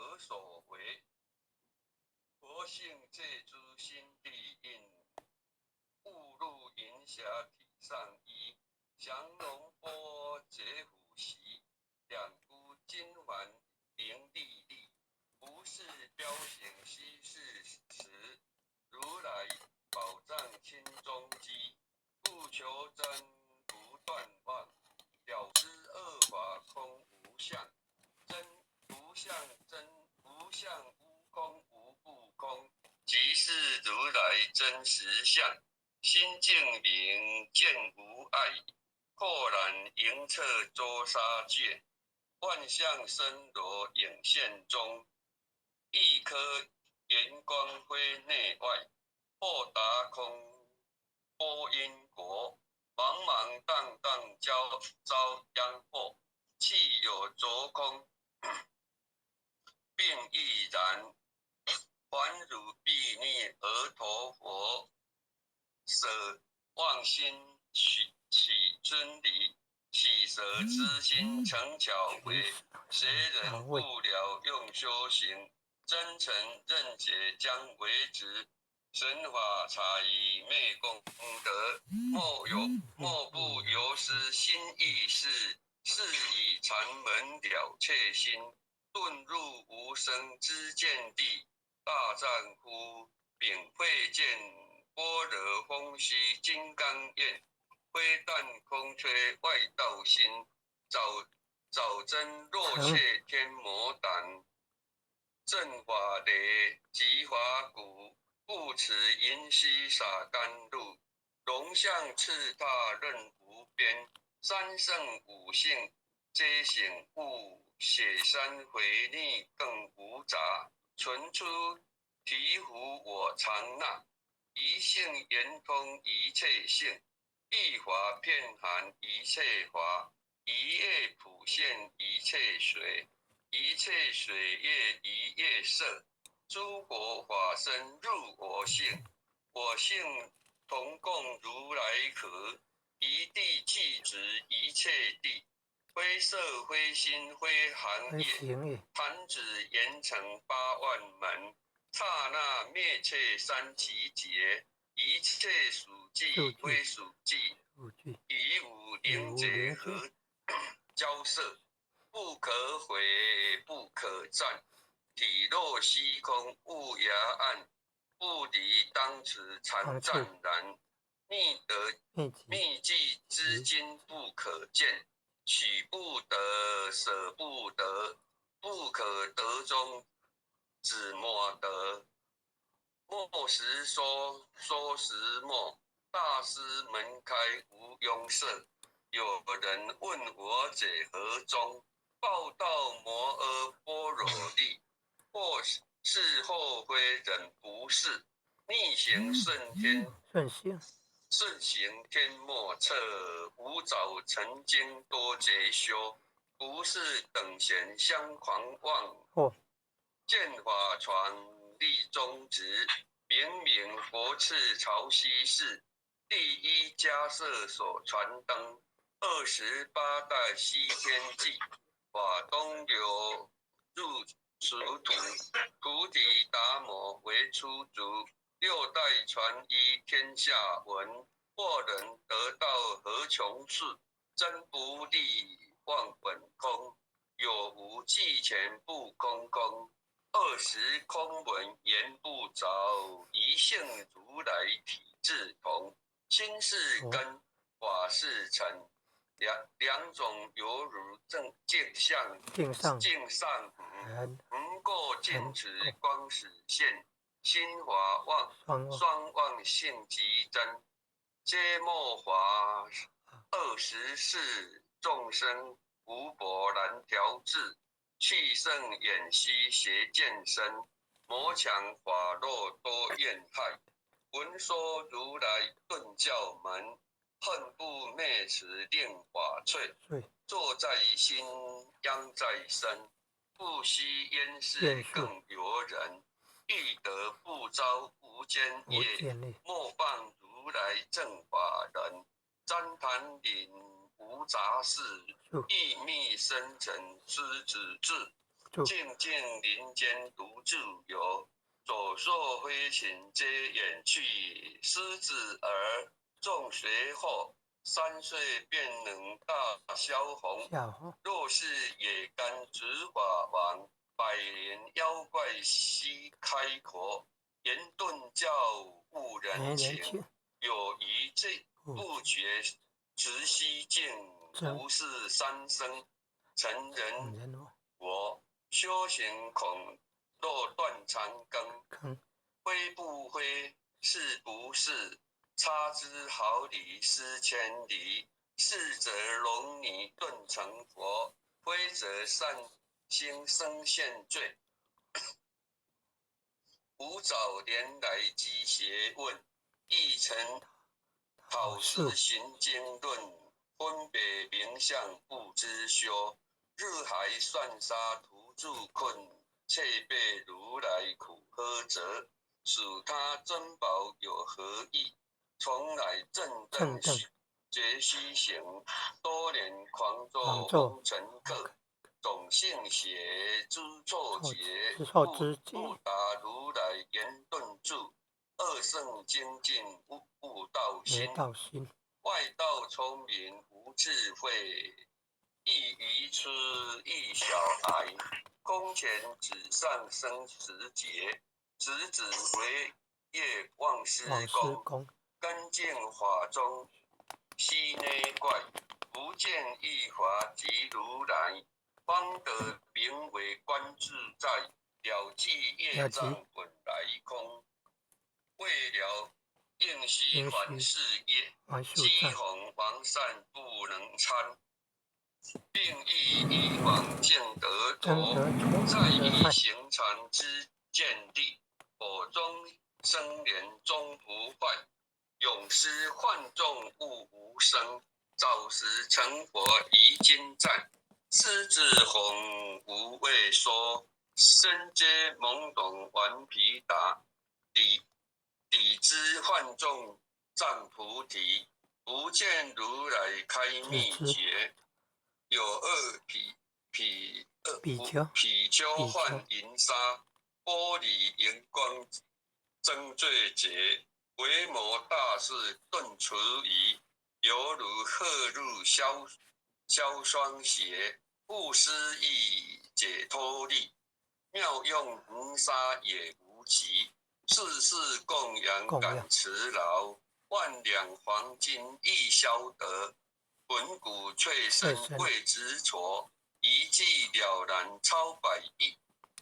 何所为？佛性借诸心地应，误入云霞体上衣。降龙波结虎袭，两孤金环凌历历。不是标醒稀世时，如来宝藏清中机。不求真不断妄，了知恶法空无相。真无相，真无相，无空无不空，即是如来真实相。心净明，见无碍，豁然迎彻周沙界。万象生罗影现中，一颗圆光辉内外。豁达空波因果，茫茫荡荡遭殃祸。气有着空，并亦然。还汝必逆而陀佛，舍妄心起尊离。喜舍之心成巧慧，谁人不了用修行？真诚认解将为直，神法察以昧功德。莫不由失心意识，是以禅门了却心，遁入无生之见地。大赞乎秉慧见般若风息金刚焰，灰淡空吹外道心，早真若切天魔胆。正法雷即法鼓，不持银溪洒甘露。龙象赤大任无边，三圣五性皆醒悟。雪山回逆更无杂，存出醍醐我常纳。一性圆通一切性，一法遍含一切法。一叶普现一切水，一切水液一叶色。诸国法身入我性，我性同共如来壳。一地即执一切地，灰色灰心灰行业。弹指严成8万门，刹那灭却三奇劫。一切属寂归属寂，以五灵结合交涉。不可毁不可战，体若虚空无涯岸。不敌当此常湛然，秘技之经不可见。取不得舍不得，不可得中只莫得。莫时说，说时莫。大师门开无庸涉，有人问我解何中？报道摩诃般若力，或是后悔忍不是。逆行顺天，顺行天莫测。无早曾经多劫修，不是等闲相狂妄。见法传立宗旨，明明佛赐潮汐寺。第一迦摄所传灯，28代西天记。法东流入俗土，菩提达摩为初祖。6代传依天下闻，或能得道何穷事？真不立忘本空，有无既前不空空。20空文言不着，一性如来体自同。心是根，法是尘，两种犹如镜上无过见持光始现。心法妄，双妄性极真。皆末法24众生无薄难调制。气盛眼息邪见深，魔强法弱多怨害。闻说如来顿教门，恨不灭持令法粹。坐在心，殃在身，不须焉是更尤人。欲得不招无间业，莫放如来正法人。旃檀林无杂事，意密深沉知止智。静静林间独自游，左朔飞禽皆远去。狮子儿中学后，3岁便能大萧红。若是野干执法王，百年妖怪悉开口。言顿教误人情，有一这不觉直须尽，不是三生。成人我修行恐若断肠根，非不非，是不是？差之毫厘，失千里。是则龙女顿成佛，非则善心生现罪。吾早年来积学问，亦曾考试行经论，分别名相不知修。日还算杀徒助困，却被如来苦呵责。属他珍宝有何意？从来正等觉虚行，多年狂作风尘客。种姓邪知错觉，不达如来言顿住。二圣精进悟道心，外道聪明无智慧。亦愚痴亦小孩，空前纸上生时节。直指为业忘事功，根净法中悉内怪。不见一法即如来，方得名为观自在。了即业障本来空，为了应须还事业。积洪王善不能参，并以往见得夺。在以行禅之见地，火中生莲终不坏。永失幻众悟无生，早时成佛遗今在。狮子红无畏说，身皆懵懂顽皮达。抵知幻众障菩提，不见如来开秘诀。有二貔貅换银纱，玻璃荧光争罪劫。为谋大事顿除疑，犹如鹤入消霜鞋。不思议解脱力，妙用银纱也无极。世事供养感慈劳，万两黄金亦消得。滚骨脆身未执着，一计了然超百亿。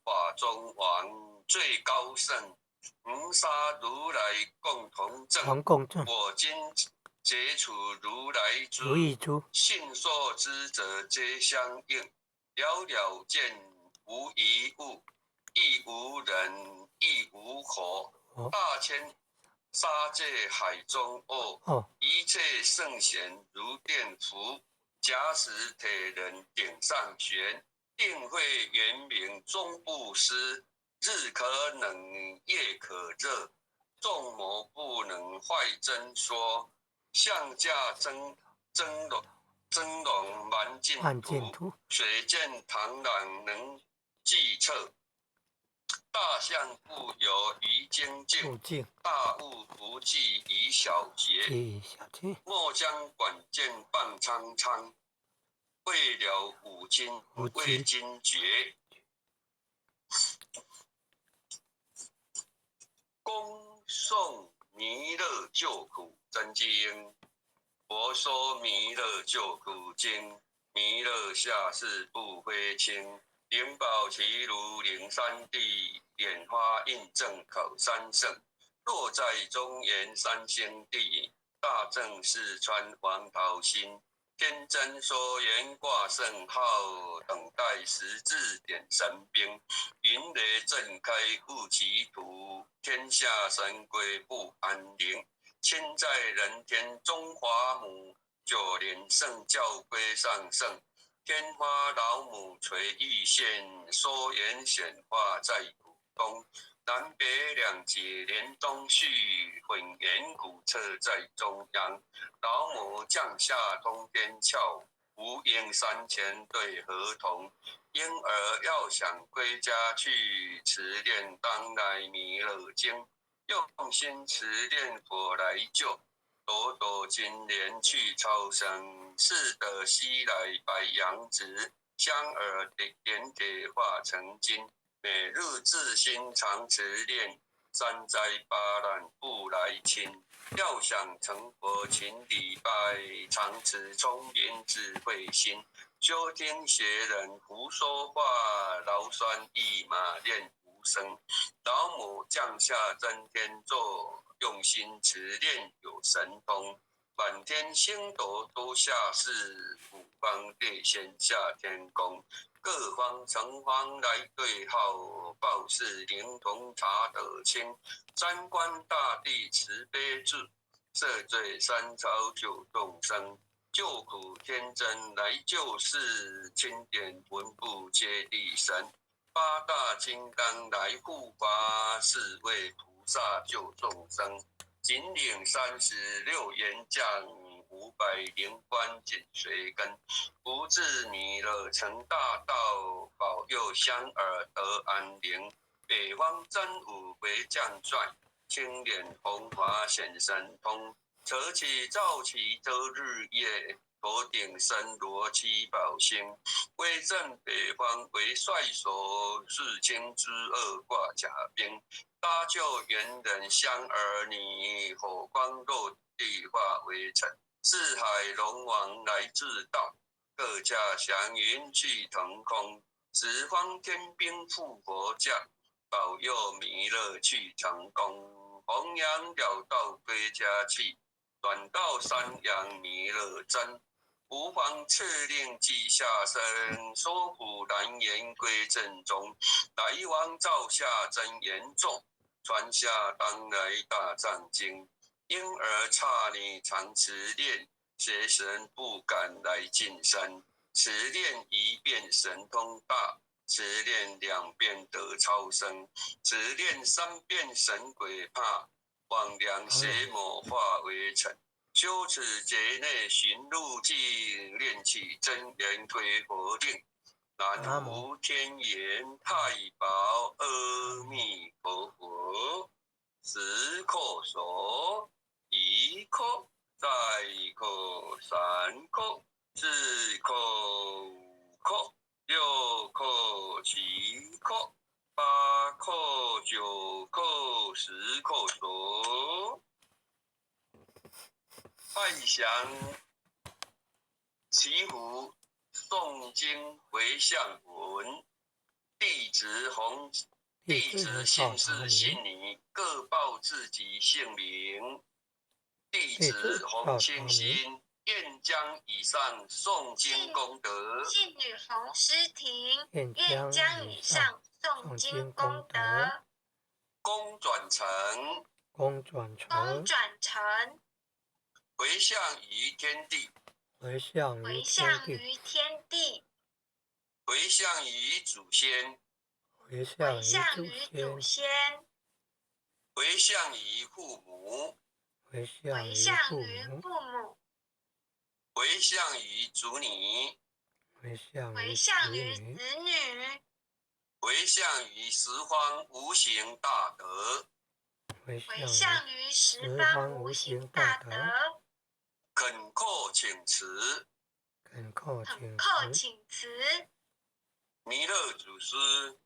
法中王最高圣，银沙如来共同证。我今解除如来珠，信受之者皆相应。了了见无一物，亦无人亦无火。大千沙界海中哦，一切圣贤如电符。假使铁人顶上悬，定会圆明终不失。日可冷夜可热，众魔不能坏真说。象驾真龙蛮净土，水见螳螂能计策。大象不游于精进，大悟不计于小节。莫将管见放苍苍，为了五经未经觉。恭诵弥勒救苦真经。佛说弥勒救苦经，弥勒下世不非轻。灵宝齐如灵山地，莲花印证口三圣。若在中原三星地，大正四川黄桃心。天真说言挂圣号，等待十字点神兵。云雷震开雾其土，天下神鬼不安宁。亲在人天中华母，九连圣教归上圣。天花老母垂玉线，说言显化在古东。南北两节连东续，混元古册在中央。老母降下通天窍，无影山前对合同。因而要想归家去持念当来弥勒经，用心持念佛来救。朵朵金莲去超生，是得西来白杨子，香儿点点化成金。每日自心常持念，三灾八难不来侵。要想成佛勤礼拜，常持聪明智慧心。休听邪人胡说话，劳酸一马练无声。老母降下真天座，用心持念有神通。满天星斗都下世，五方列仙下天宫。各方城隍来对号，报事灵通查得清。三官大帝慈悲智，赦罪三朝救众生。救苦天真来救世，钦点文部接地神。八大金刚来护法，四位菩萨救众生。紧领36员将，500灵官紧随跟。不至弥勒成大道，保佑香儿得安宁。北方真武为将帅，青脸红华显神通。扯起早起遮日夜，头顶身罗七宝星。威震北方为帅首，世经之二挂甲兵。搭救猿人香儿女，火光落地化为尘。四海龙王来自道，各驾祥云去腾空。十方天兵护佛驾，保佑弥勒去成功。弘扬了道归家去，转到山阳弥勒真。吾皇敕令记下身，说服难言归正中。来王诏下真言重，传下当来大藏经。因而刹你常持念，邪神不敢来近山。持念一遍神通大，持念2遍得超生，持念3遍神鬼怕，魍魉邪魔化为尘。修持劫内寻路径，练起真言推佛令。南无天眼太保阿弥陀佛。10叩首，1叩，再叩，3叩，4叩，5叩，6叩，7叩，8叩，9叩，10叩首。拜降祈福诵经回向文，弟子姓氏姓名各报自己姓名。弟子洪清心，愿将以上诵经功德，信女洪诗婷，愿将以上诵经功德，功转成，回向于天地，回向于祖先，回向于父母，回向于子女，回向于十方无形大德，恳叩请辞，弥勒祖师，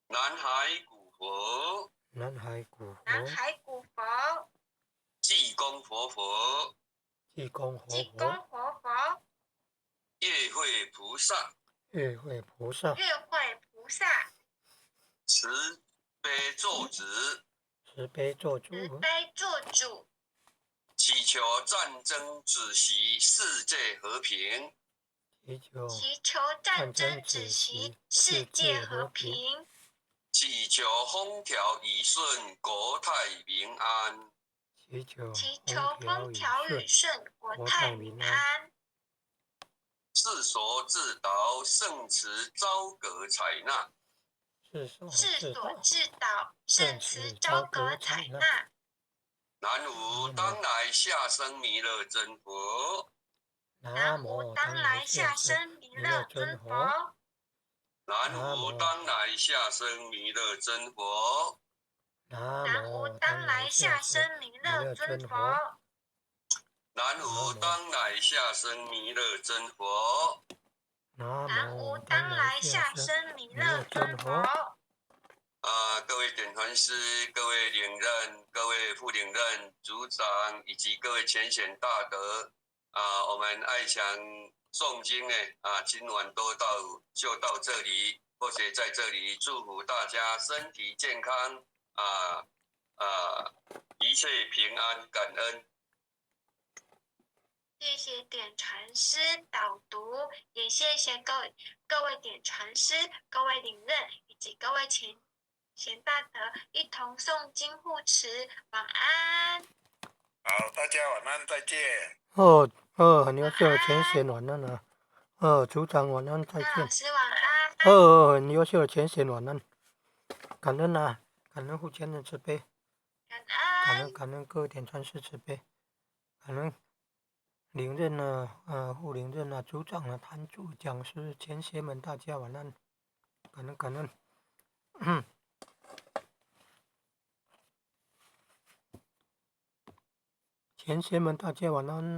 南海古佛，济公活佛，月会菩萨，慈悲咒子，祈求战争止息，世界和平。祈求风调雨顺，国泰民安。世所自导，圣慈昭格采纳。南无当来下生弥勒真佛。南无当来下生弥勒尊佛。南无当来下生弥勒真佛。南无当来下生弥勒尊佛。南无当来下生弥勒真佛。南无当来下生弥勒尊佛。各位点传师、各位领任、各位副领任、组长以及各位浅显大德，我们爱祥诵经呢，今晚就到这里，或者在这里祝福大家身体健康，一切平安，感恩。谢谢点传师导读，也谢谢各位点传师、各位领任以及各位浅大德一同诵经护持，晚安。好，大家晚安，再见。안녕하세요.浅显晚安啊。组长晚安，再见。老师晚安。很优秀，浅显晚安。感恩啊，感恩护前人慈悲，感恩各位点传师慈悲，感恩领任副领任组长坛主讲师前贤们，大家晚安，感恩。前贤们，大家晚安。